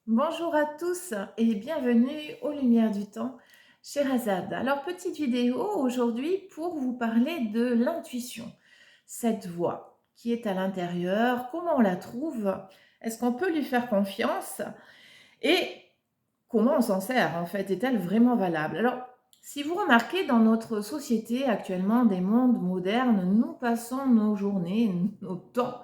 Bonjour à tous et bienvenue aux Lumières du Temps chez Razad. Alors, petite vidéo aujourd'hui pour vous parler de l'intuition. Cette voix qui est à l'intérieur, comment on la trouve? Est-ce qu'on peut lui faire confiance? Et comment on s'en sert en fait? Est-elle vraiment valable? Alors, si vous remarquez dans notre société actuellement des mondes modernes, nous passons nos journées, nos temps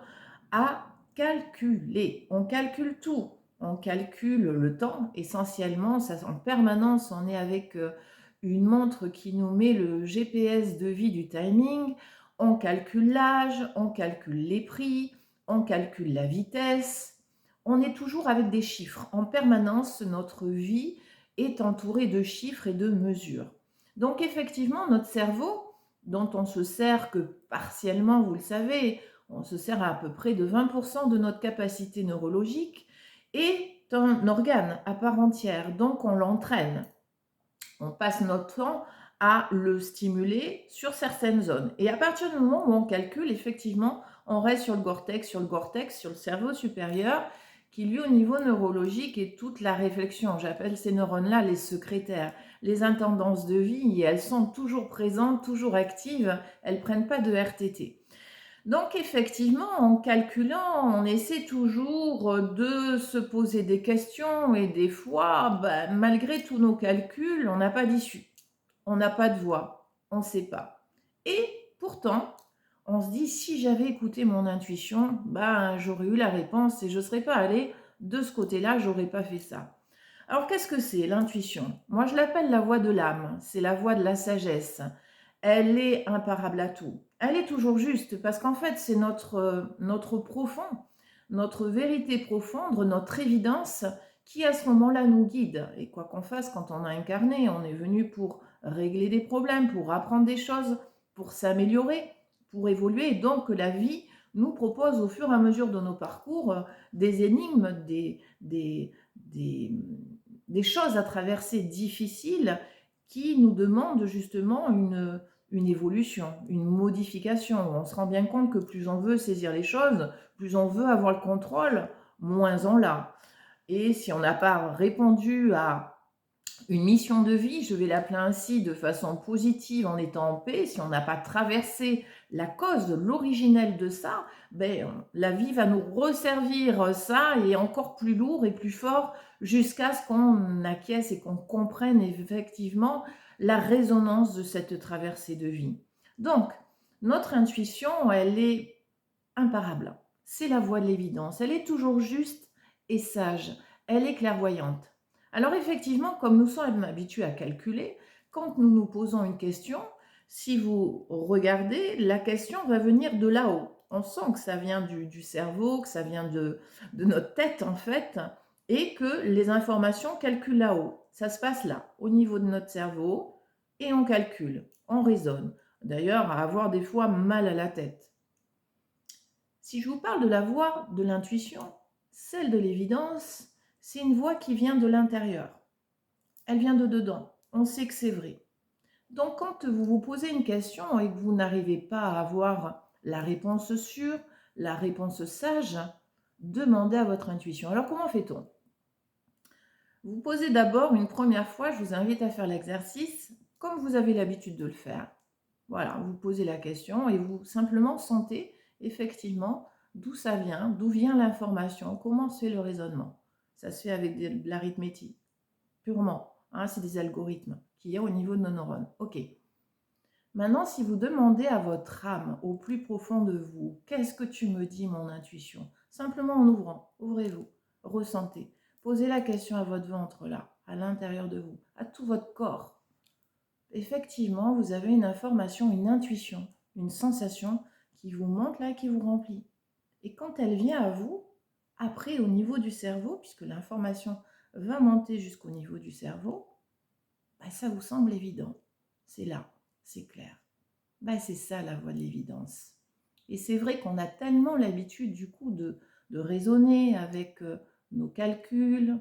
à calculer. On calcule tout. On calcule le temps essentiellement, ça en permanence, on est avec une montre qui nous met le GPS de vie du timing. On calcule l'âge, on calcule les prix, on calcule la vitesse. On est toujours avec des chiffres. En permanence, notre vie est entourée de chiffres et de mesures. Donc effectivement, notre cerveau, dont on se sert que partiellement, vous le savez, on se sert à peu près de 20% de notre capacité neurologique, est un organe à part entière, donc on l'entraîne. On passe notre temps à le stimuler sur certaines zones. Et à partir du moment où on calcule, effectivement, on reste sur sur le cerveau supérieur, qui lui, au niveau neurologique, est toute la réflexion. J'appelle ces neurones-là les secrétaires, les intendances de vie, et elles sont toujours présentes, toujours actives, elles ne prennent pas de RTT. Donc effectivement, en calculant, on essaie toujours de se poser des questions et des fois, malgré tous nos calculs, on n'a pas d'issue, on n'a pas de voix, on ne sait pas. Et pourtant, on se dit, si j'avais écouté mon intuition, j'aurais eu la réponse et je ne serais pas allée de ce côté-là, j'aurais pas fait ça. Alors qu'est-ce que c'est l'intuition? Moi je l'appelle la voix de l'âme, c'est la voix de la sagesse. Elle est imparable à tout. Elle est toujours juste parce qu'en fait c'est notre profond, notre vérité profonde, notre évidence qui à ce moment-là nous guide. Et quoi qu'on fasse quand on a incarné, on est venu pour régler des problèmes, pour apprendre des choses, pour s'améliorer, pour évoluer. Et donc la vie nous propose au fur et à mesure de nos parcours des énigmes, des, des choses à traverser difficiles qui nous demandent justement une évolution, une modification. On se rend bien compte que plus on veut saisir les choses, plus on veut avoir le contrôle, moins on l'a. Et si on n'a pas répondu à une mission de vie, je vais l'appeler ainsi, de façon positive, en étant en paix, si on n'a pas traversé la cause, l'originel de ça, la vie va nous resservir ça et encore plus lourd et plus fort jusqu'à ce qu'on acquiesce et qu'on comprenne effectivement la résonance de cette traversée de vie. Donc, notre intuition, elle est imparable. C'est la voie de l'évidence. Elle est toujours juste et sage. Elle est clairvoyante. Alors effectivement, comme nous sommes habitués à calculer, quand nous nous posons une question, si vous regardez, la question va venir de là-haut. On sent que ça vient du cerveau, que ça vient de notre tête en fait, et que les informations calculent là-haut. Ça se passe là, au niveau de notre cerveau, et on calcule, on raisonne. D'ailleurs, à avoir des fois mal à la tête. Si je vous parle de la voix de l'intuition, celle de l'évidence, c'est une voix qui vient de l'intérieur. Elle vient de dedans. On sait que c'est vrai. Donc quand vous vous posez une question et que vous n'arrivez pas à avoir la réponse sûre, la réponse sage, demandez à votre intuition. Alors comment fait-on? Vous posez d'abord une première fois, je vous invite à faire l'exercice comme vous avez l'habitude de le faire. Voilà, vous posez la question et vous simplement sentez effectivement d'où ça vient, d'où vient l'information, comment se fait le raisonnement. Ça se fait avec de l'arithmétique, purement. Hein, c'est des algorithmes qu'il y a au niveau de nos neurones. Ok. Maintenant, si vous demandez à votre âme, au plus profond de vous, qu'est-ce que tu me dis, mon intuition? Simplement en ouvrant, ouvrez-vous, ressentez. Posez la question à votre ventre, là, à l'intérieur de vous, à tout votre corps. Effectivement, vous avez une information, une intuition, une sensation qui vous monte là, qui vous remplit. Et quand elle vient à vous, après au niveau du cerveau, puisque l'information va monter jusqu'au niveau du cerveau, ça vous semble évident. C'est là, c'est clair. C'est ça la voie de l'évidence. Et c'est vrai qu'on a tellement l'habitude du coup de raisonner avec nos calculs,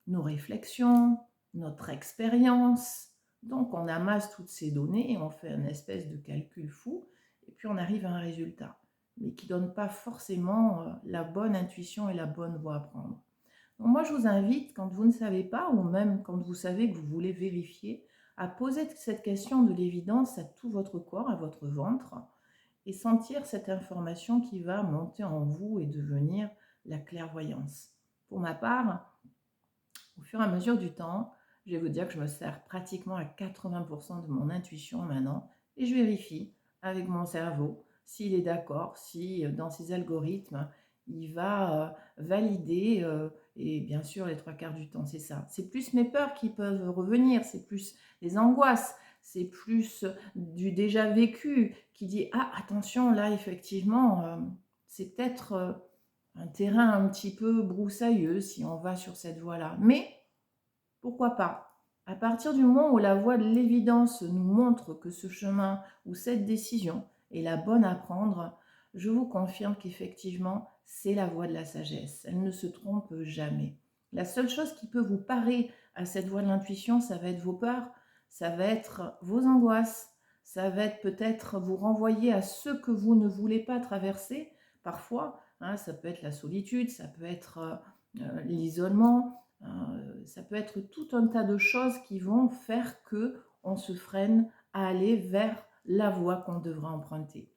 nos réflexions, notre expérience. Donc on amasse toutes ces données et on fait une espèce de calcul fou et puis on arrive à un résultat, mais qui ne donne pas forcément la bonne intuition et la bonne voie à prendre. Donc moi, je vous invite, quand vous ne savez pas, ou même quand vous savez que vous voulez vérifier, à poser cette question de l'évidence à tout votre corps, à votre ventre, et sentir cette information qui va monter en vous et devenir la clairvoyance. Pour ma part, au fur et à mesure du temps, je vais vous dire que je me sers pratiquement à 80% de mon intuition maintenant et je vérifie avec mon cerveau s'il est d'accord, si dans ses algorithmes, il va valider, et bien sûr les trois quarts du temps, c'est ça. C'est plus mes peurs qui peuvent revenir, c'est plus les angoisses, c'est plus du déjà vécu qui dit, ah attention, là effectivement, c'est peut-être un terrain un petit peu broussailleux si on va sur cette voie-là. Mais pourquoi pas? À partir du moment où la voie de l'évidence nous montre que ce chemin ou cette décision est la bonne à prendre, je vous confirme qu'effectivement, c'est la voie de la sagesse. Elle ne se trompe jamais. La seule chose qui peut vous parer à cette voie de l'intuition, ça va être vos peurs, ça va être vos angoisses, ça va être peut-être vous renvoyer à ce que vous ne voulez pas traverser. Parfois, hein, ça peut être la solitude, ça peut être l'isolement, ça peut être tout un tas de choses qui vont faire que on se freine à aller vers la voie qu'on devra emprunter.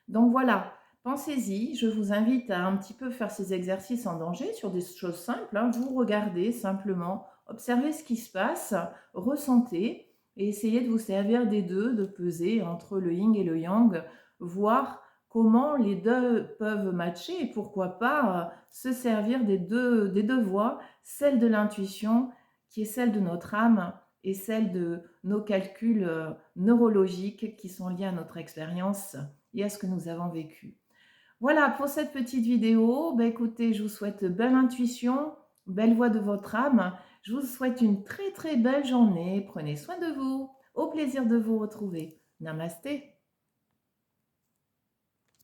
Donc voilà, pensez-y. Je vous invite à un petit peu faire ces exercices en danger sur des choses simples, hein. Vous regardez simplement, observez ce qui se passe, ressentez et essayez de vous servir des deux, de peser entre le yin et le yang, voir comment les deux peuvent matcher et pourquoi pas se servir des deux voies, celle de l'intuition qui est celle de notre âme et celle de nos calculs neurologiques qui sont liés à notre expérience et à ce que nous avons vécu. Voilà pour cette petite vidéo. Ben, écoutez, je vous souhaite belle intuition, belle voix de votre âme. Je vous souhaite une très très belle journée. Prenez soin de vous. Au plaisir de vous retrouver. Namasté.